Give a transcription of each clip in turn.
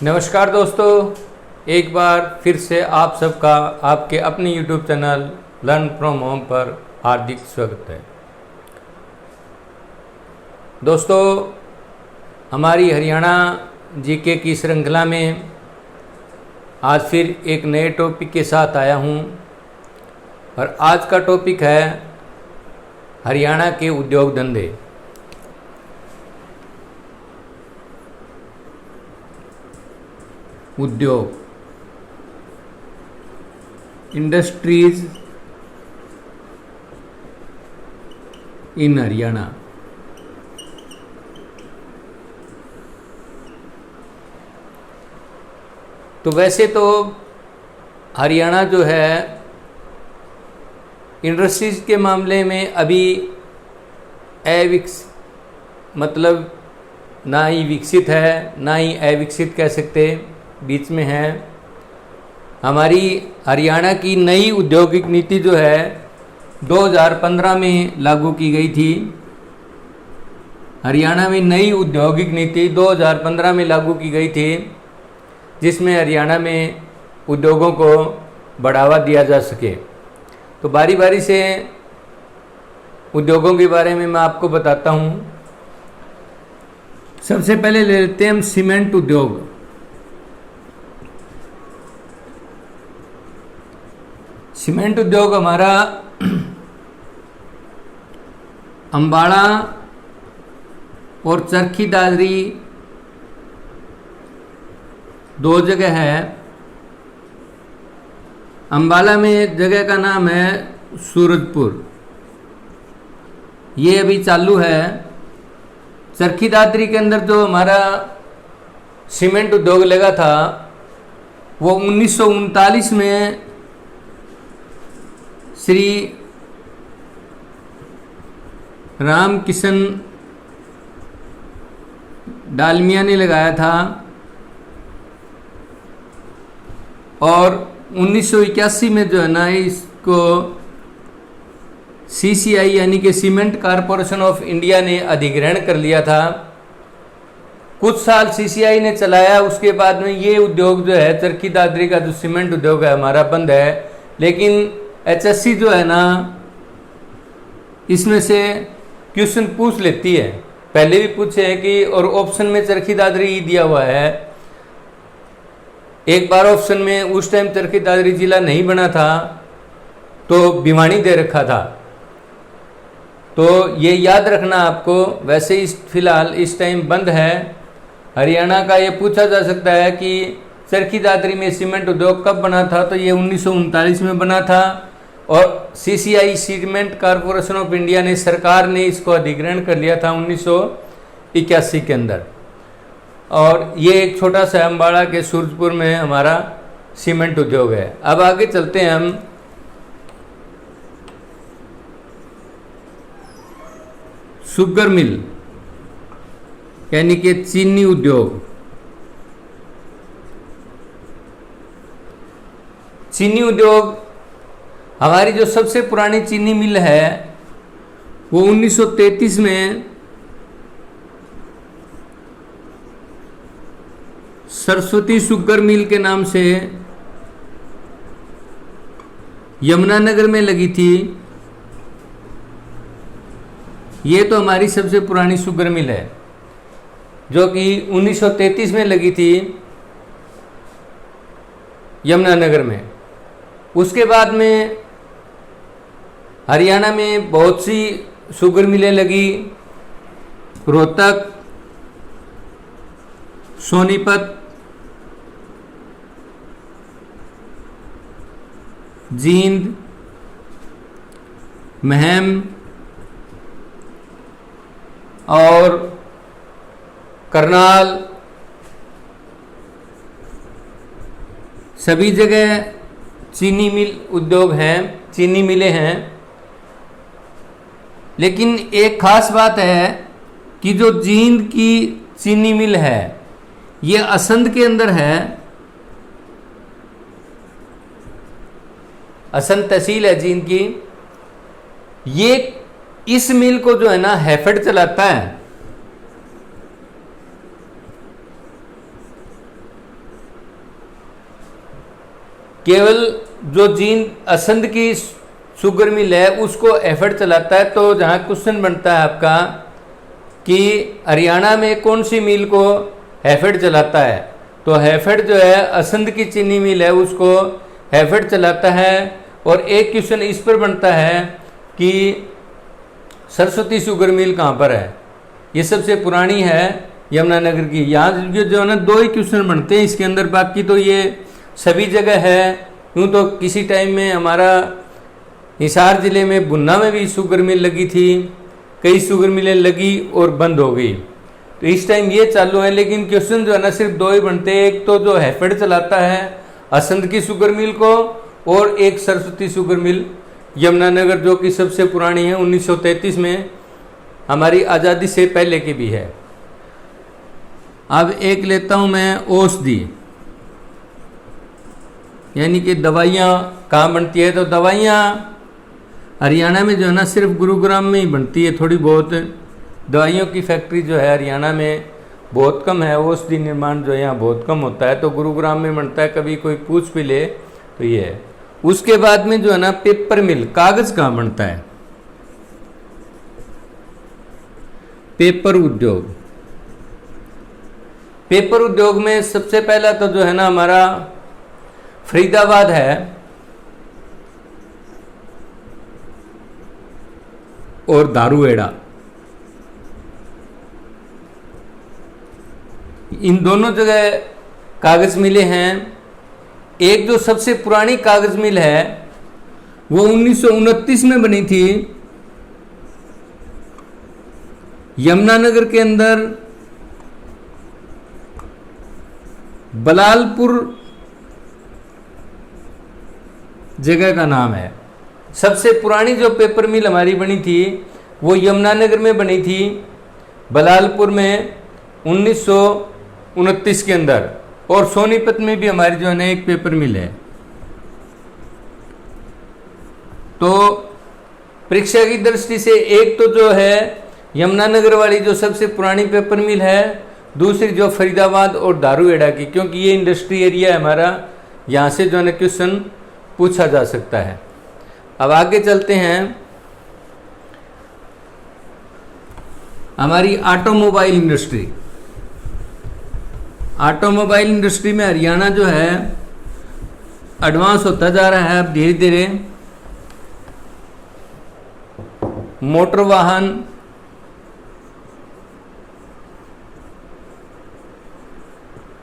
नमस्कार दोस्तों, एक बार फिर से आप सबका आपके अपने YouTube channel learn from home पर हार्दिक स्वागत है। दोस्तों, हमारी हरियाणा जीके की श्रृंखला में आज फिर एक नए टॉपिक के साथ आया हूँ और आज का टॉपिक है हरियाणा के उद्योग धंधे। उद्योग, इंडस्ट्रीज इन हरियाणा। तो वैसे तो हरियाणा जो है इंडस्ट्रीज के मामले में अभी मतलब ना ही विकसित है ना ही अविकसित कह सकते, बीच में है। हमारी हरियाणा की नई औद्योगिक नीति जो है 2015 में लागू की गई थी। हरियाणा में नई औद्योगिक नीति 2015 में लागू की गई थी, जिसमें हरियाणा में उद्योगों को बढ़ावा दिया जा सके। तो बारी बारी से उद्योगों के बारे में मैं आपको बताता हूँ। सबसे पहले ले लेते हैं हम सीमेंट उद्योग। सीमेंट उद्योग हमारा अम्बाड़ा और चरखी दादरी दो जगह है। अम्बाला में जगह का नाम है सूरजपुर, ये अभी चालू है। चरखी दादरी के अंदर जो हमारा सीमेंट उद्योग लगा था वो 1939 में श्री रामकिशन डालमिया ने लगाया था और 1981 में जो है ना इसको CCI यानी कि सीमेंट कॉरपोरेशन ऑफ इंडिया ने अधिग्रहण कर लिया था। कुछ साल CCI ने चलाया, उसके बाद में ये उद्योग जो है चरखी दादरी का जो सीमेंट उद्योग है हमारा बंद है। लेकिन HSC जो है ना इसमें से क्वेश्चन पूछ लेती है, पहले भी पूछे है कि, और ऑप्शन में चरखी दादरी ही दिया हुआ है। एक बार ऑप्शन में उस टाइम चरखी दादरी जिला नहीं बना था तो भिवानी दे रखा था, तो ये याद रखना आपको। वैसे इस फिलहाल इस टाइम बंद है। हरियाणा का ये पूछा जा सकता है कि चरखी दादरी में सीमेंट उद्योग कब बना था, तो ये 1939 में बना था और CCI cement corporation of India ने, सरकार ने इसको अधिग्रहण कर लिया था 1981 के अंदर। और ये एक छोटा सा अम्बाड़ा के सूरजपुर में हमारा सीमेंट उद्योग है। अब आगे चलते हैं हम। शुगर मिल यानी कि चीनी उद्योग। चीनी उद्योग, हमारी जो सबसे पुरानी चीनी मिल है वो 1933 में सरस्वती शुगर मिल के नाम से यमुनानगर में लगी थी। ये तो हमारी सबसे पुरानी शुगर मिल है जो कि 1933 में लगी थी यमुनानगर में। उसके बाद में हरियाणा में बहुत सी शुगर मिलें लगी। रोहतक, सोनीपत, जींद, महम और करनाल, सभी जगह चीनी मिल उद्योग हैं, चीनी मिलें हैं। लेकिन एक खास बात है कि जो जींद की चीनी मिल है ये असंध के अंदर है। असंध तहसील है जींद की। ये इस मिल को जो है ना हैफेड चलाता है। केवल जो जींद असंध की शुगर मिल है उसको एफर्ट चलाता है। तो जहाँ क्वेश्चन बनता है आपका कि हरियाणा में कौन सी मिल को हैफेड चलाता है, तो हैफेड जो है असंध की चीनी मिल है उसको हैफेड चलाता है। और एक क्वेश्चन इस पर बनता है कि सरस्वती शुगर मिल कहाँ पर है, ये सबसे पुरानी है यमुनानगर की। यहाँ जो है ना 2 ही क्वेश्चन बनते हैं इसके अंदर, बाकी तो ये सभी जगह है। यूँ तो किसी टाइम में हमारा हिसार जिले में बुन्ना में भी शुगर मिल लगी थी, कई शुगर मिलें लगी और बंद हो गई। तो इस टाइम ये चालू है, लेकिन क्वेश्चन जो है ना सिर्फ 2 ही बनते हैं। एक तो जो हैफेड चलाता है असंध की शुगर मिल को, और एक सरस्वती शुगर मिल यमुनानगर जो कि सबसे पुरानी है, 1933 में हमारी आज़ादी से पहले की भी है। अब एक लेता हूँ मैं औषधि, यानी कि दवाइयाँ कहाँ बनती है। तो दवाइयाँ हरियाणा में जो है ना सिर्फ गुरुग्राम में ही बनती है। थोड़ी बहुत दवाइयों की फैक्ट्री जो है हरियाणा में बहुत कम है, औषधि निर्माण जो है यहाँ बहुत कम होता है, तो गुरुग्राम में बनता है। कभी कोई पूछ भी ले तो ये है। उसके बाद में जो है ना पेपर मिल, कागज कहाँ बनता है, पेपर उद्योग। पेपर उद्योग में सबसे पहला तो जो है ना हमारा फरीदाबाद है, और दारूहेड़ा। इन दोनों जगह कागज मिले हैं। एक जो सबसे पुरानी कागज मिल है वो 1929 में बनी थी यमुनानगर के अंदर, बलालपुर जगह का नाम है। सबसे पुरानी जो पेपर मिल हमारी बनी थी वो यमुनानगर में बनी थी, बलालपुर में 1929 के अंदर। और सोनीपत में भी हमारी जो है ना एक पेपर मिल है। तो परीक्षा की दृष्टि से एक तो जो है यमुनानगर वाली जो सबसे पुरानी पेपर मिल है, दूसरी जो फरीदाबाद और दारूहेड़ा की, क्योंकि ये इंडस्ट्री एरिया है हमारा, यहाँ से जो है ना क्वेश्चन पूछा जा सकता है। अब आगे चलते हैं। हमारी ऑटोमोबाइल इंडस्ट्री, ऑटोमोबाइल इंडस्ट्री में हरियाणा जो है एडवांस होता जा रहा है अब धीरे धीरे। मोटर वाहन,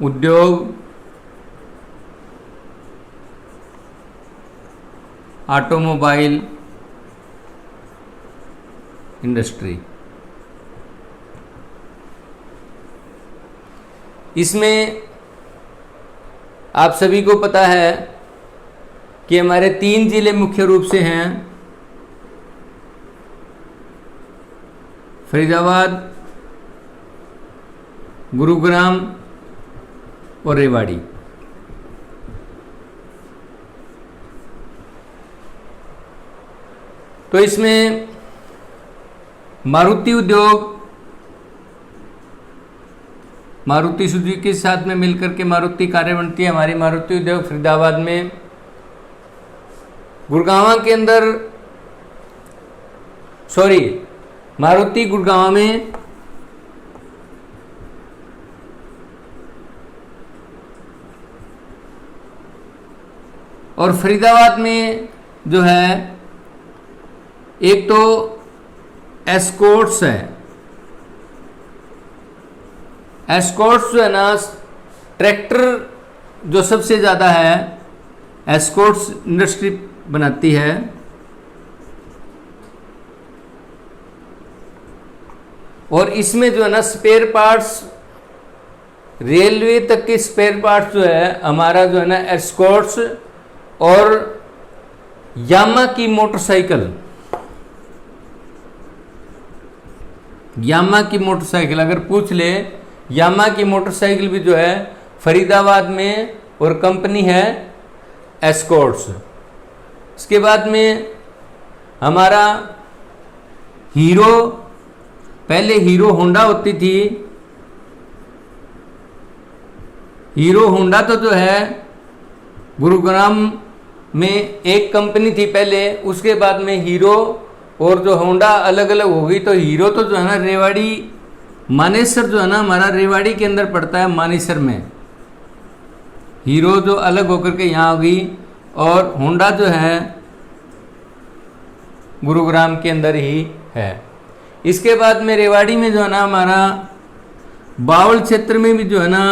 उद्योग, ऑटोमोबाइल इंडस्ट्री, इसमें आप सभी को पता है कि हमारे 3 जिले मुख्य रूप से हैं, फरीदाबाद, गुरुग्राम और रेवाड़ी। तो इसमें मारुति उद्योग, मारुति सुजुकी के साथ में मिलकर के मारुति कारें बनती है। हमारी मारुति उद्योग फरीदाबाद में, गुड़गांव के अंदर, सॉरी मारुति गुड़गांव में, और फरीदाबाद में जो है एक तो एस्कॉर्ट्स है। एस्कॉर्ट्स जो है ना ट्रैक्टर जो सबसे ज़्यादा है, एस्कॉर्ट्स इंडस्ट्री बनाती है। और इसमें जो है ना स्पेयर पार्ट्स, रेलवे तक के स्पेयर पार्ट्स जो है हमारा जो है ना एस्कॉर्ट्स और यामा की मोटरसाइकिल, यामा की मोटरसाइकिल अगर पूछ ले, यामा की मोटरसाइकिल भी जो है फरीदाबाद में, और कंपनी है एस्कॉर्ट्स। इसके बाद में हमारा हीरो, पहले हीरो होंडा होती थी। हीरो होंडा तो जो है गुरुग्राम में एक कंपनी थी पहले, उसके बाद में हीरो और जो होंडा अलग अलग हो गई। तो हीरो तो जो है ना रेवाड़ी मानेसर जो है ना हमारा रेवाड़ी के अंदर पड़ता है, मानेसर में हीरो जो अलग होकर के यहाँ हो गई, और होंडा जो है गुरुग्राम के अंदर ही है। इसके बाद में रेवाड़ी में जो है ना हमारा बावल क्षेत्र में भी जो है ना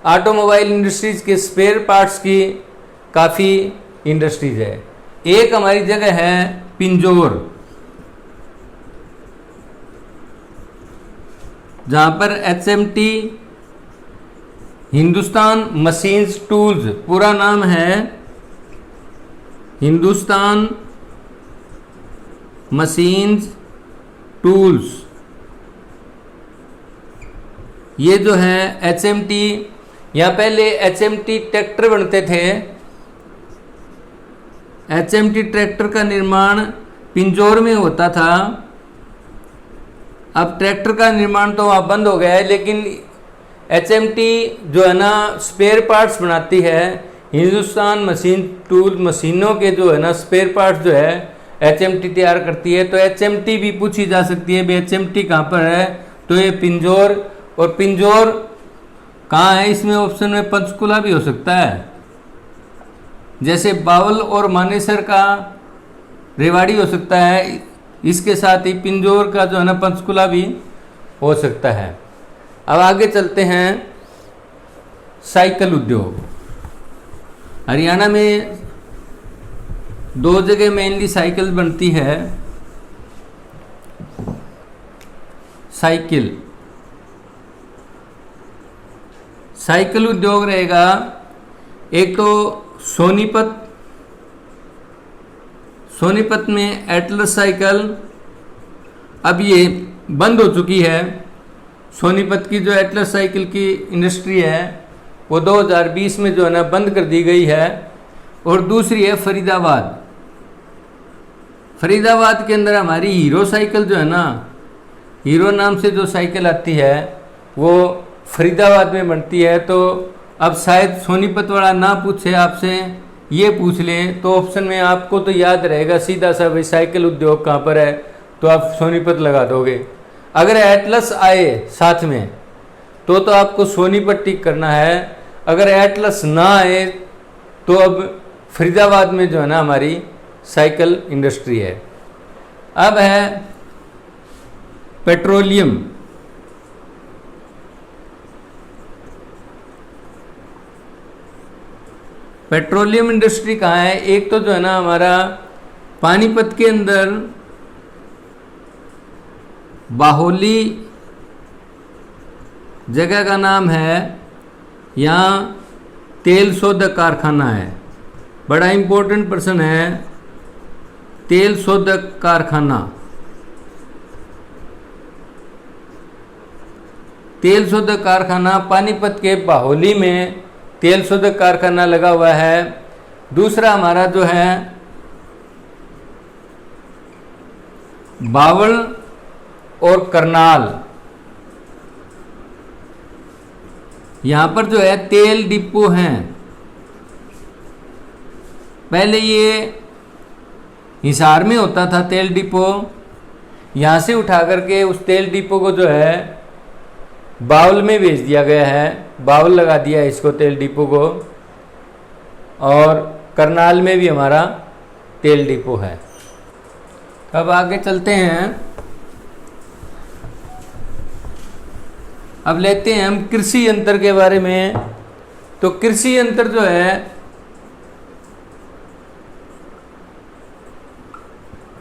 ऑटोमोबाइल इंडस्ट्रीज के स्पेयर पार्ट्स की काफ़ी इंडस्ट्रीज है। एक हमारी जगह है पिंजौर, जहाँ पर एचएमटी हिंदुस्तान मशीन्स टूल्स, पूरा नाम है हिंदुस्तान मशीन्स टूल्स, ये जो है एचएमटी, या पहले एचएमटी ट्रैक्टर बनते थे। एचएमटी ट्रैक्टर का निर्माण पिंजौर में होता था। अब ट्रैक्टर का निर्माण तो वहाँ बंद हो गया है, लेकिन एचएमटी जो है ना स्पेयर पार्ट्स बनाती है। हिंदुस्तान मशीन टूल मशीनों के जो है ना स्पेयर पार्ट्स जो है एचएमटी तैयार करती है। तो एचएमटी भी पूछी जा सकती है, भाई एचएमटी कहाँ पर है, तो ये पिंजौर। और पिंजौर कहाँ है, इसमें ऑप्शन में पंचकुला भी हो सकता है, जैसे बावल और मानेसर का रेवाड़ी हो सकता है, इसके साथ ही पिंजौर का जो है ना पंचकुला भी हो सकता है। अब आगे चलते हैं। साइकिल उद्योग हरियाणा में दो जगह मेनली साइकिल बनती है। साइकिल उद्योग रहेगा एक तो सोनीपत में एटलस साइकिल, अब ये बंद हो चुकी है। सोनीपत की जो एटलस साइकिल की इंडस्ट्री है वो 2020 में जो है ना बंद कर दी गई है। और दूसरी है फरीदाबाद के अंदर हमारी हीरो साइकिल जो है ना, हीरो नाम से जो साइकिल आती है वो फरीदाबाद में बनती है। तो अब शायद सोनीपत वाला ना पूछे आपसे, ये पूछ लें तो ऑप्शन में आपको तो याद रहेगा सीधा सा, भाई साइकिल उद्योग कहाँ पर है, तो आप सोनीपत लगा दोगे। अगर एटलस आए साथ में तो आपको सोनीपत टिक करना है। अगर एटलस ना आए तो अब फरीदाबाद में जो है ना हमारी साइकिल इंडस्ट्री है। अब है पेट्रोलियम। पेट्रोलियम इंडस्ट्री कहाँ है, एक तो जो है ना हमारा पानीपत के अंदर बाहोली जगह का नाम है, यहाँ तेल शोधक कारखाना है, बड़ा इम्पोर्टेंट पर्सन है। तेल शोधक कारखाना, तेल शोधक कारखाना पानीपत के बाहोली में तेल शोधक कारखाना लगा हुआ है। दूसरा हमारा जो है बावल और करनाल, यहाँ पर जो है तेल डिपो हैं। पहले ये हिसार में होता था तेल डिपो, यहाँ से उठा करके उस तेल डिपो को जो है बावल में भेज दिया गया है, बावल लगा दिया है इसको तेल डिपो को। और करनाल में भी हमारा तेल डिपो है। अब आगे चलते हैं। अब लेते हैं हम कृषि यंत्र के बारे में। तो कृषि यंत्र जो है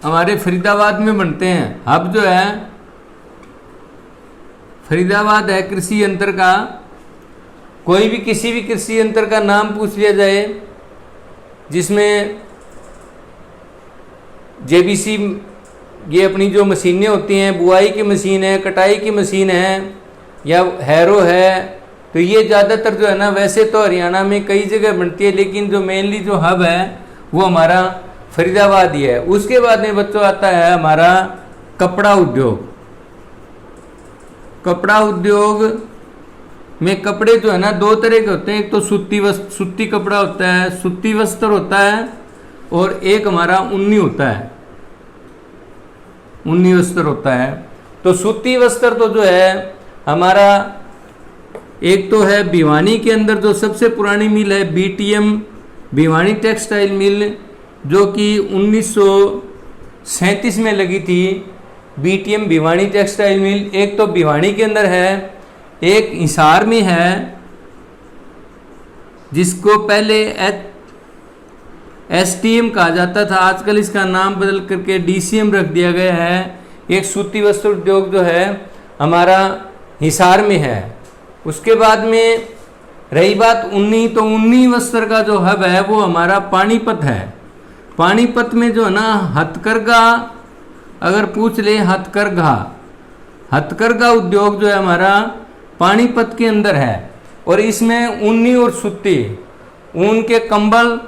हमारे फरीदाबाद में बनते हैं। हब जो है फरीदाबाद है कृषि यंत्र का। कोई भी किसी भी कृषि यंत्र का नाम पूछ लिया जाए जिसमें जेबीसी, ये अपनी जो मशीनें होती हैं, बुआई की मशीन है, कटाई की मशीन है, या हैरो है, तो ये ज़्यादातर जो है ना, वैसे तो हरियाणा में कई जगह बनती है, लेकिन जो मेनली जो हब है वो हमारा फरीदाबाद ही है। उसके बाद में बच्चों आता है हमारा कपड़ा उद्योग। कपड़ा उद्योग में कपड़े जो है ना दो तरह के होते हैं, एक तो सूती कपड़ा होता है, सूती वस्त्र होता है, और एक हमारा ऊनी होता है, ऊनी वस्त्र होता है। तो सूती वस्त्र तो जो है हमारा एक तो है भिवानी के अंदर जो सबसे पुरानी मिल है बीटीएम भिवानी टेक्सटाइल मिल, जो कि 1937 में लगी थी, बीटीएम भिवानी टेक्सटाइल मिल। एक तो भिवानी के अंदर है, एक हिसार में है, जिसको पहले एसटीएम कहा जाता था, आजकल इसका नाम बदल करके डीसीएम रख दिया गया है। एक सूती वस्त्र उद्योग जो है हमारा हिसार में है। उसके बाद में रही बात ऊनी, तो ऊनी वस्त्र का जो हब है वो हमारा पानीपत है। पानीपत में जो है ना हथकरघा, अगर पूछ ले हथकरघा उद्योग जो है हमारा पानीपत के अंदर है, और इसमें ऊनी और सूती, ऊन के कंबल,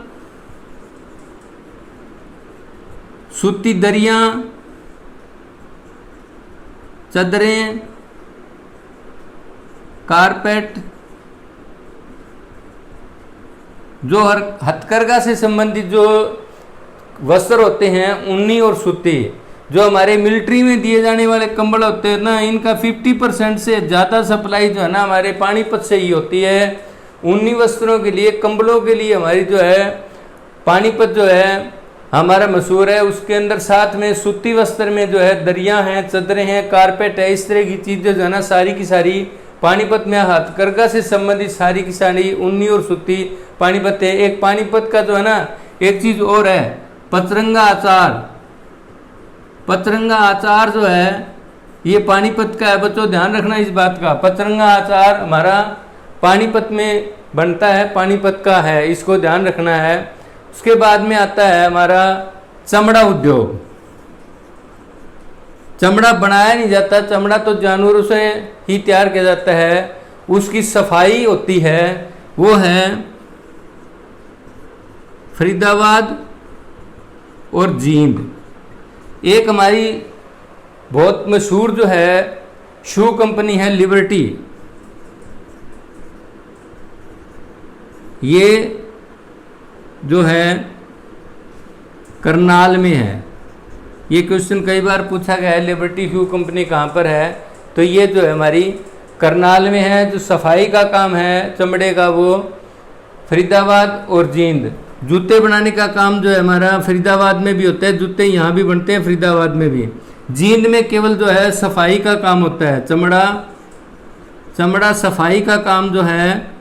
सूती दरियां, चादरें, कारपेट, जो हर हथकरघा से संबंधित जो वस्त्र होते हैं ऊनी और सूती, जो हमारे मिलिट्री में दिए जाने वाले कंबल होते हैं ना, इनका 50% से ज़्यादा सप्लाई जो है ना हमारे पानीपत से ही होती है। ऊनी वस्त्रों के लिए, कंबलों के लिए हमारी जो है पानीपत जो है हमारा मशहूर है। उसके अंदर साथ में सूती वस्त्र में जो है दरियां हैं, चादरें हैं, कारपेट है, इस तरह की चीज़ें जो है ना सारी की सारी पानीपत में हथकरघा से संबंधित सारी की सारी ऊनी और सूती पानीपत है। एक पानीपत का जो है ना एक चीज़ और है, पचरंगा आचार। पचरंगा आचार जो है ये पानीपत का है, बच्चों ध्यान रखना इस बात का। पचरंगा आचार हमारा पानीपत में बनता है, पानीपत का है, इसको ध्यान रखना है। उसके बाद में आता है हमारा चमड़ा उद्योग। चमड़ा बनाया नहीं जाता, चमड़ा तो जानवरों से ही तैयार किया जाता है, उसकी सफाई होती है, वो है फरीदाबाद और जींद। एक हमारी बहुत मशहूर जो है शू कंपनी है लिबर्टी, ये जो है करनाल में है। ये क्वेश्चन कई बार पूछा गया है, लिबर्टी शू कंपनी कहाँ पर है, तो ये जो है हमारी करनाल में है। जो सफाई का काम है चमड़े का वो फरीदाबाद और जींद। जूते बनाने का काम जो है हमारा फरीदाबाद में भी होता है, जूते यहाँ भी बनते हैं फरीदाबाद में भी। जींद में केवल जो है सफाई का काम होता है, चमड़ा सफाई का काम जो है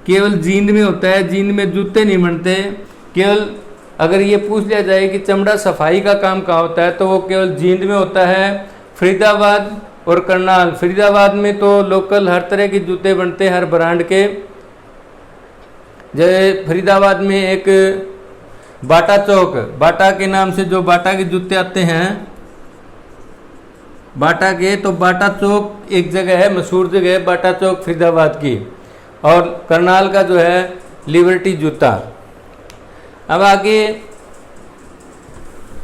केवल जींद में होता है। जींद में जूते नहीं बनते। केवल अगर ये पूछ लिया जाए कि चमड़ा सफाई का काम कहाँ होता है, तो वो केवल जींद में होता है, फरीदाबाद और करनाल। फरीदाबाद में तो लोकल हर तरह के जूते बनते हैं, हर ब्रांड के। जैसे फरीदाबाद में एक बाटा चौक, बाटा के नाम से जो बाटा के जूते आते हैं बाटा के, तो बाटा चौक एक जगह है, मशहूर जगह है बाटा चौक फरीदाबाद की, और करनाल का जो है लिबर्टी जूता। अब आगे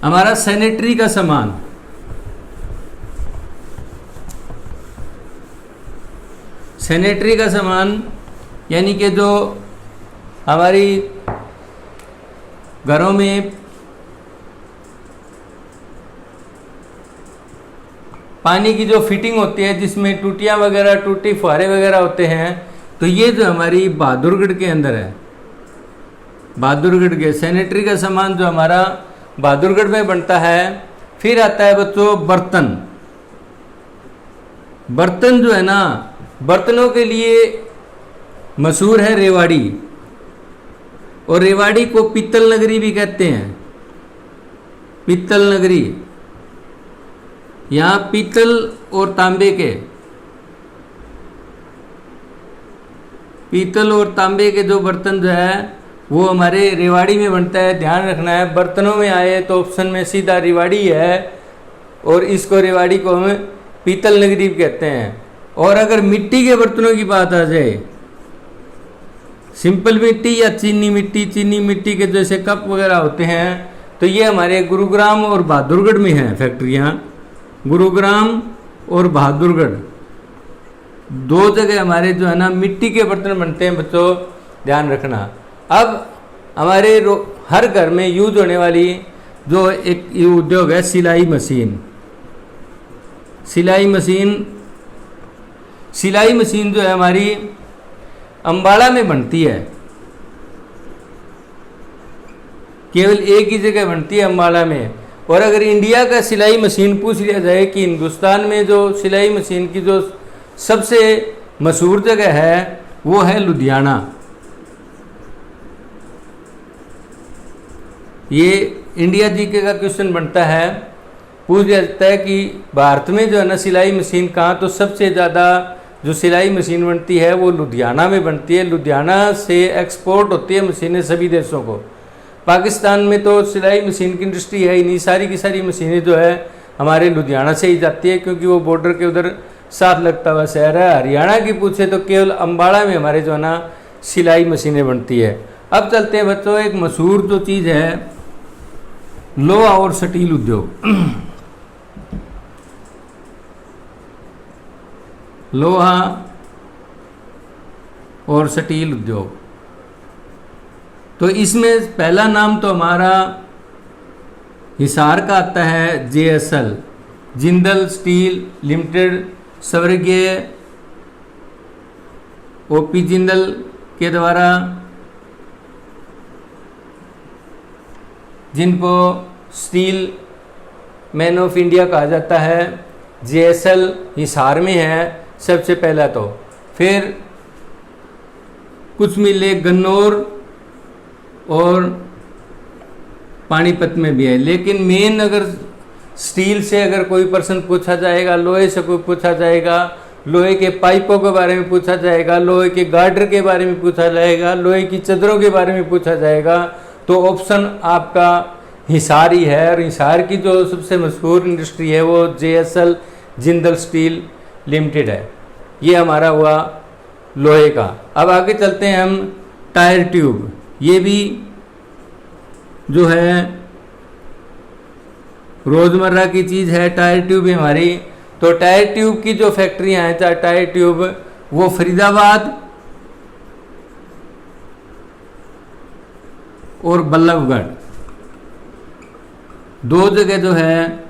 हमारा सैनिटरी का सामान। सैनिटरी का सामान यानी कि जो हमारी घरों में पानी की जो फिटिंग होती है, जिसमें टूटियाँ वगैरह, टूटी फुहारे वगैरह होते हैं, तो ये जो हमारी बहादुरगढ़ के अंदर है। बहादुरगढ़ के सैनिटरी का सामान जो हमारा बहादुरगढ़ में बनता है। फिर आता है बच्चों बर्तन। बर्तन जो है ना, बर्तनों के लिए मशहूर है रेवाड़ी, और रेवाड़ी को पीतल नगरी भी कहते हैं। पीतल नगरी, यहाँ पीतल और तांबे के, पीतल और तांबे के जो बर्तन जो है वो हमारे रेवाड़ी में बनता है। ध्यान रखना है, बर्तनों में आए तो ऑप्शन में सीधा रेवाड़ी है, और इसको रेवाड़ी को हम पीतल नगरी कहते हैं। और अगर मिट्टी के बर्तनों की बात आ जाए, सिंपल मिट्टी या चीनी मिट्टी के जैसे कप वगैरह होते हैं, तो ये हमारे गुरुग्राम और बहादुरगढ़ में हैं फैक्ट्रियाँ। गुरुग्राम और बहादुरगढ़ 2 जगह हमारे जो है ना मिट्टी के बर्तन बनते हैं बच्चों, ध्यान रखना। अब हमारे हर घर में यूज होने वाली जो एक ये उद्योग है सिलाई मशीन। सिलाई मशीन जो है हमारी अंबाला में बनती है, केवल एक ही जगह बनती है अंबाला में। और अगर इंडिया का सिलाई मशीन पूछ लिया जाए कि हिंदुस्तान में जो सिलाई मशीन की जो सबसे मशहूर जगह है वो है लुधियाना। ये इंडिया जीके का क्वेश्चन बनता है, पूछ लिया जाता है कि भारत में जो है ना सिलाई मशीन कहाँ, तो सबसे ज़्यादा जो सिलाई मशीन बनती है वो लुधियाना में बनती है। लुधियाना से एक्सपोर्ट होती है मशीनें सभी देशों को। पाकिस्तान में तो सिलाई मशीन की इंडस्ट्री है ही नहीं, सारी की सारी मशीनें जो है हमारे लुधियाना से ही जाती है, क्योंकि वो बॉर्डर के उधर साथ लगता हुआ शहर है। हरियाणा की पूछे तो केवल अंबाला में हमारे जो है ना सिलाई मशीनें बनती है। अब चलते हैं बच्चों, एक मशहूर जो चीज़ है लोहा और स्टील उद्योग। लोहा और स्टील उद्योग, तो इसमें पहला नाम तो हमारा हिसार का आता है JSL, जिंदल स्टील लिमिटेड, स्वर्गीय OP जिंदल के द्वारा, जिनको स्टील मैन ऑफ इंडिया कहा जाता है। JSL हिसार में है सबसे पहला। तो फिर कुछ मिले गन्नौर और पानीपत में भी है। लेकिन मेन अगर स्टील से अगर कोई पर्सन पूछा जाएगा, लोहे से कोई पूछा जाएगा, लोहे के पाइपों के बारे में पूछा जाएगा, लोहे के गार्डर के बारे में पूछा जाएगा, लोहे की चदरों के बारे में पूछा जाएगा, तो ऑप्शन आपका हिसार ही है। और हिसार की जो सबसे मशहूर इंडस्ट्री है वो JSL जिंदल स्टील लिमिटेड है। ये हमारा हुआ लोहे का। अब आगे चलते हैं हम टायर ट्यूब। ये भी जो है रोज़मर्रा की चीज़ है, टायर ट्यूब भी हमारी। तो टायर ट्यूब की जो फैक्ट्रियाँ हैं, चाहे टायर ट्यूब, वो फरीदाबाद और बल्लभगढ़, 2 जगह जो है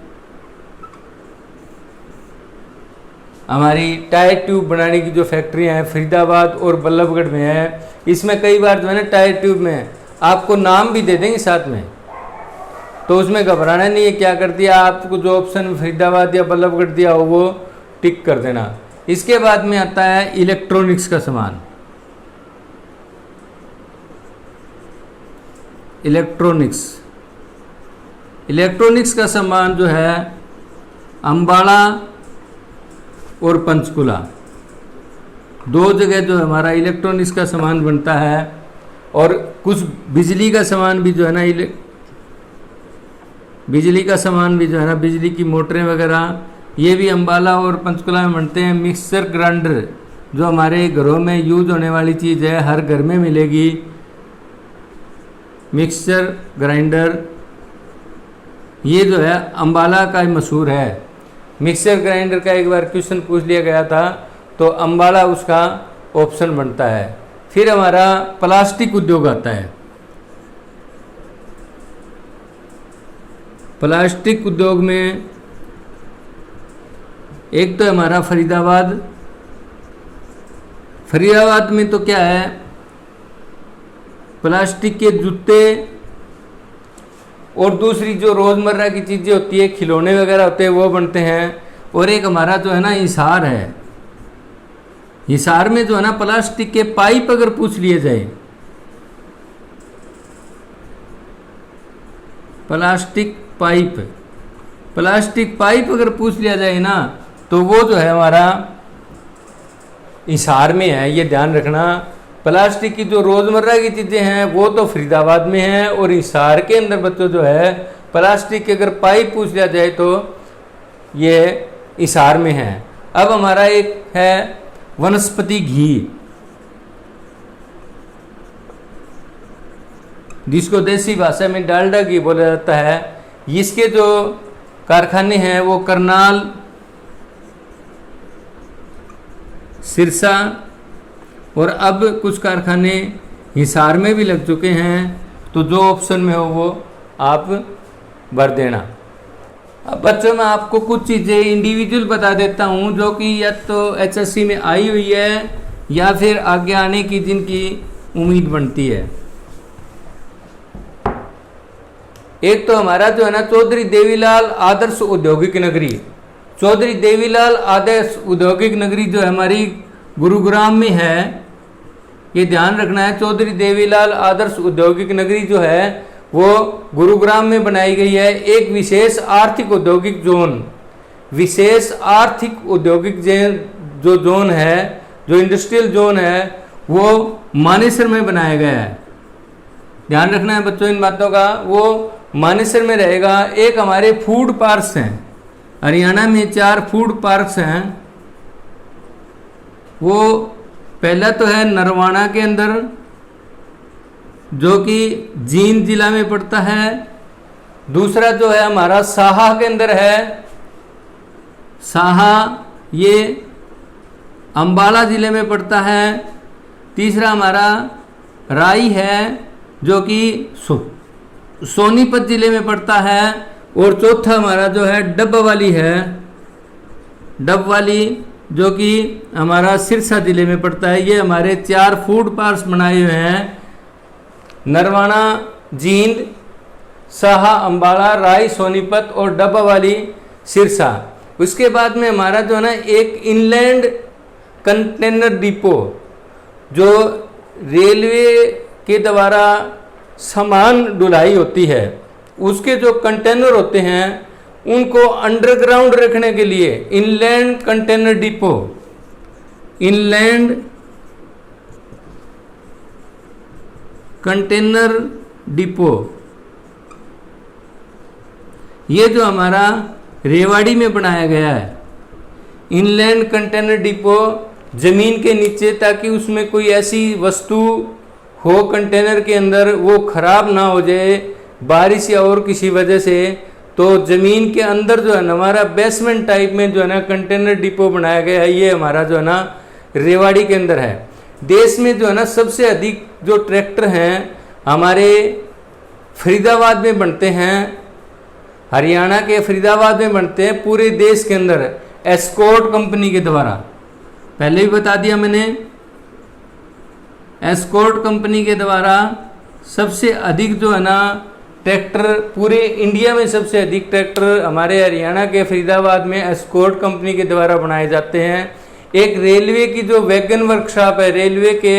हमारी टायर ट्यूब बनाने की जो फैक्ट्रियाँ हैं फरीदाबाद और बल्लभगढ़ में है। इसमें कई बार जो है ना टायर ट्यूब में आपको नाम भी दे देंगे साथ में, तो उसमें घबराना नहीं है। क्या कर दिया, आपको जो ऑप्शन फरीदाबाद या बल्लभगढ़ दिया हो वो टिक कर देना। इसके बाद में आता है इलेक्ट्रॉनिक्स का सामान। इलेक्ट्रॉनिक्स का सामान जो है अंबाला और पंचकुला, 2 जगह जो हमारा इलेक्ट्रॉनिक्स का सामान बनता है। और कुछ बिजली का सामान भी जो है ना, बिजली का सामान भी जो है ना, बिजली की मोटरें वगैरह, ये भी अंबाला और पंचकुला में बनते हैं। मिक्सर ग्राइंडर जो हमारे घरों में यूज होने वाली चीज़ है, हर घर में मिलेगी मिक्सर ग्राइंडर, ये जो है अंबाला का मशहूर है। मिक्सर ग्राइंडर का एक बार क्वेश्चन पूछ लिया गया था, तो अंबाला उसका ऑप्शन बनता है। फिर हमारा प्लास्टिक उद्योग आता है। प्लास्टिक उद्योग में एक तो हमारा फरीदाबाद में तो क्या है, प्लास्टिक के जूते और दूसरी जो रोज़मर्रा की चीज़ें होती है, खिलौने वगैरह होते हैं, वो बनते हैं। और एक हमारा जो है ना हिसार है। हिसार में जो है ना प्लास्टिक के पाइप अगर पूछ लिए जाए, प्लास्टिक पाइप अगर पूछ लिया जाए ना, तो वो जो है हमारा हिसार में है। ये ध्यान रखना। प्लास्टिक की जो रोज़मर्रा की चीज़ें हैं वो तो फरीदाबाद में है, और हिसार के अंदर बच्चों जो है प्लास्टिक के अगर पाइप पूछ लिया जाए तो ये हिसार में है। अब हमारा एक है वनस्पति घी, जिसको देसी भाषा में डालडा घी बोला जाता है। इसके जो कारखाने हैं वो करनाल सिरसा, और अब कुछ कारखाने हिसार में भी लग चुके हैं। तो जो ऑप्शन में हो वो आप भर देना। अब बच्चों मैं आपको कुछ चीज़ें इंडिविजुअल बता देता हूँ जो कि या तो एचएससी में आई हुई है या फिर आगे आने की जिनकी उम्मीद बनती है। एक तो हमारा जो है ना चौधरी देवीलाल आदर्श औद्योगिक नगरी। चौधरी देवीलाल आदर्श औद्योगिक नगरी जो हमारी गुरुग्राम में है, ये ध्यान रखना है। चौधरी देवीलाल आदर्श औद्योगिक नगरी जो है वो गुरुग्राम में बनाई गई है। एक विशेष आर्थिक औद्योगिक जोन, विशेष आर्थिक औद्योगिक जो जोन है, जो इंडस्ट्रियल जोन है, वो मानेसर में बनाया गया है। ध्यान रखना है बच्चों इन बातों का। वो मानेसर में रहेगा। एक हमारे फूड पार्क्स हैं, हरियाणा में 4 फूड पार्क्स हैं। वो पहला तो है नरवाना के अंदर, जो कि जींद जिला में पड़ता है। दूसरा जो है हमारा साहा के अंदर है, साहा ये अंबाला जिले में पड़ता है। तीसरा हमारा राई है जो कि सोनीपत जिले में पड़ता है। और चौथा हमारा जो है डबवाली है, डबवाली जो कि हमारा सिरसा जिले में पड़ता है। ये हमारे 4 फूड पार्क्स बनाए हुए हैं, नरवाना, जींद, साहा, अंबाला, राई, सोनीपत और डब्बावाली, सिरसा। उसके बाद में हमारा जो है ना एक इनलैंड कंटेनर डिपो, जो रेलवे के द्वारा सामान ढुलाई होती है, उसके जो कंटेनर होते हैं उनको अंडरग्राउंड रखने के लिए inland container depot, inland container depot, ये जो हमारा रेवाड़ी में बनाया गया है। इनलैंड कंटेनर डिपो जमीन के नीचे, ताकि उसमें कोई ऐसी वस्तु हो कंटेनर के अंदर वो खराब ना हो जाए बारिश या और किसी वजह से। तो जमीन के अंदर जो है ना हमारा बेसमेंट टाइप में जो है ना कंटेनर डिपो बनाया गया है। ये हमारा जो है ना रेवाड़ी के अंदर है। देश में जो है ना सबसे अधिक जो ट्रैक्टर हैं हमारे फरीदाबाद में बनते हैं, हरियाणा के फरीदाबाद में बनते हैं, पूरे देश के अंदर एस्कॉर्ट कंपनी के द्वारा। पहले भी बता दिया मैंने, एस्कॉर्ट कंपनी के द्वारा सबसे अधिक जो है ना ट्रैक्टर, पूरे इंडिया में सबसे अधिक ट्रैक्टर हमारे हरियाणा के फरीदाबाद में एस्कॉर्ट कंपनी के द्वारा बनाए जाते हैं। एक रेलवे की जो वैगन वर्कशॉप है, रेलवे के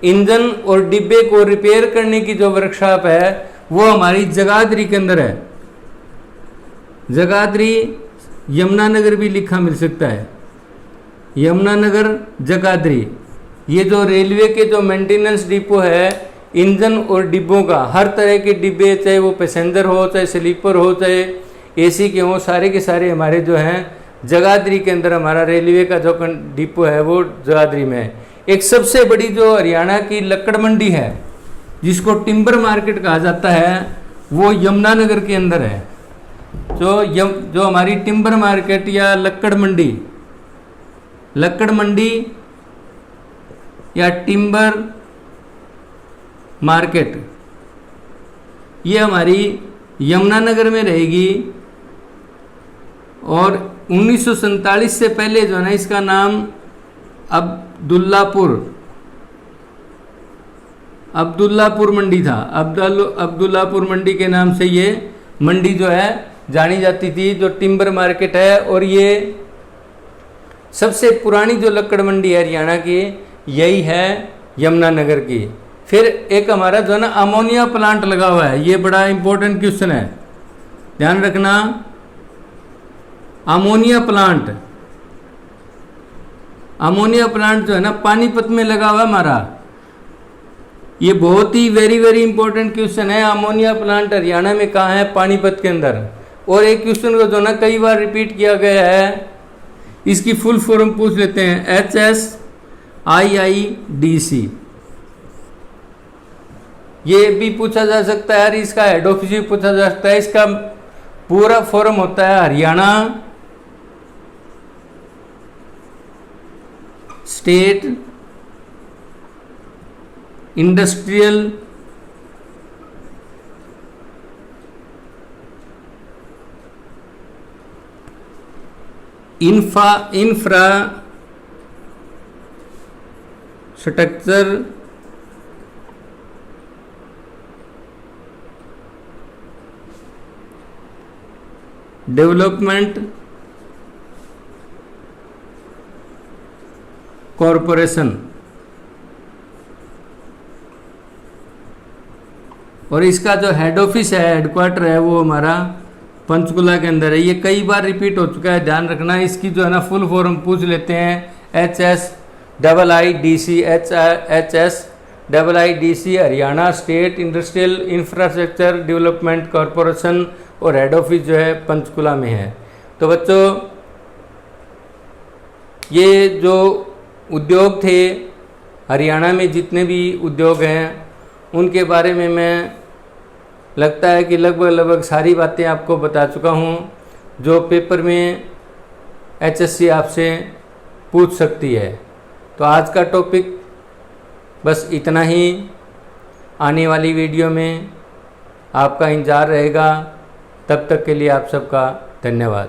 इंजन और डिब्बे को रिपेयर करने की जो वर्कशॉप है वो हमारी जगाधरी के अंदर है। जगाधरी, यमुनानगर भी लिखा मिल सकता है, यमुनानगर, जगाधरी। ये जो रेलवे के जो मेंटेनेंस डिपो है इंजन और डिब्बों का, हर तरह के डिब्बे, चाहे वो पैसेंजर हो, चाहे स्लीपर हो, चाहे एसी के हो, सारे के सारे हमारे जो हैं जगाधरी के अंदर हमारा रेलवे का जो डिपो है वो जगाधरी में है। एक सबसे बड़ी जो हरियाणा की लक्कड़ मंडी है जिसको टिम्बर मार्केट कहा जाता है, वो यमुनानगर के अंदर है। जो हमारी टिम्बर मार्केट या लक्कड़ मंडी या टिम्बर मार्केट, ये हमारी यमुनानगर में रहेगी। और 1947 से पहले जो है ना इसका नाम अब्दुल्लापुर मंडी था। अब्दुल्लापुर मंडी के नाम से ये मंडी जो है जानी जाती थी, जो टिम्बर मार्केट है। और ये सबसे पुरानी जो लक्कड़ मंडी है हरियाणा की, यही है यमुनानगर की। फिर एक हमारा जो है ना अमोनिया प्लांट लगा हुआ है, ये बड़ा इंपॉर्टेंट क्वेश्चन है, ध्यान रखना। अमोनिया प्लांट जो है ना पानीपत में लगा हुआ है हमारा। ये बहुत ही वेरी वेरी इंपॉर्टेंट क्वेश्चन है। अमोनिया प्लांट हरियाणा में कहाँ है? पानीपत के अंदर। और एक क्वेश्चन को जो ना कई बार रिपीट किया गया है, इसकी फुल फॉर्म पूछ लेते हैं, HSIIDC। ये भी पूछा जा सकता है, इसका हेड ऑफिस भी पूछा जा सकता है। इसका पूरा फॉर्म होता है Haryana state industrial infrastructure development corporation, और इसका जो हेड ऑफिस है, हेडक्वार्टर है, वो हमारा पंचकुला के अंदर है। ये कई बार रिपीट हो चुका है, ध्यान रखना। इसकी जो है ना फुल फॉर्म पूछ लेते हैं, HSIIDC Haryana state industrial infrastructure development corporation, और हेड ऑफिस जो है पंचकुला में है। तो बच्चों, ये जो उद्योग थे हरियाणा में, जितने भी उद्योग हैं, उनके बारे में मैं लगता है कि लगभग सारी बातें आपको बता चुका हूँ जो पेपर में HSC आपसे पूछ सकती है। तो आज का टॉपिक बस इतना ही। आने वाली वीडियो में आपका इंतज़ार रहेगा। तब तक के लिए आप सबका धन्यवाद।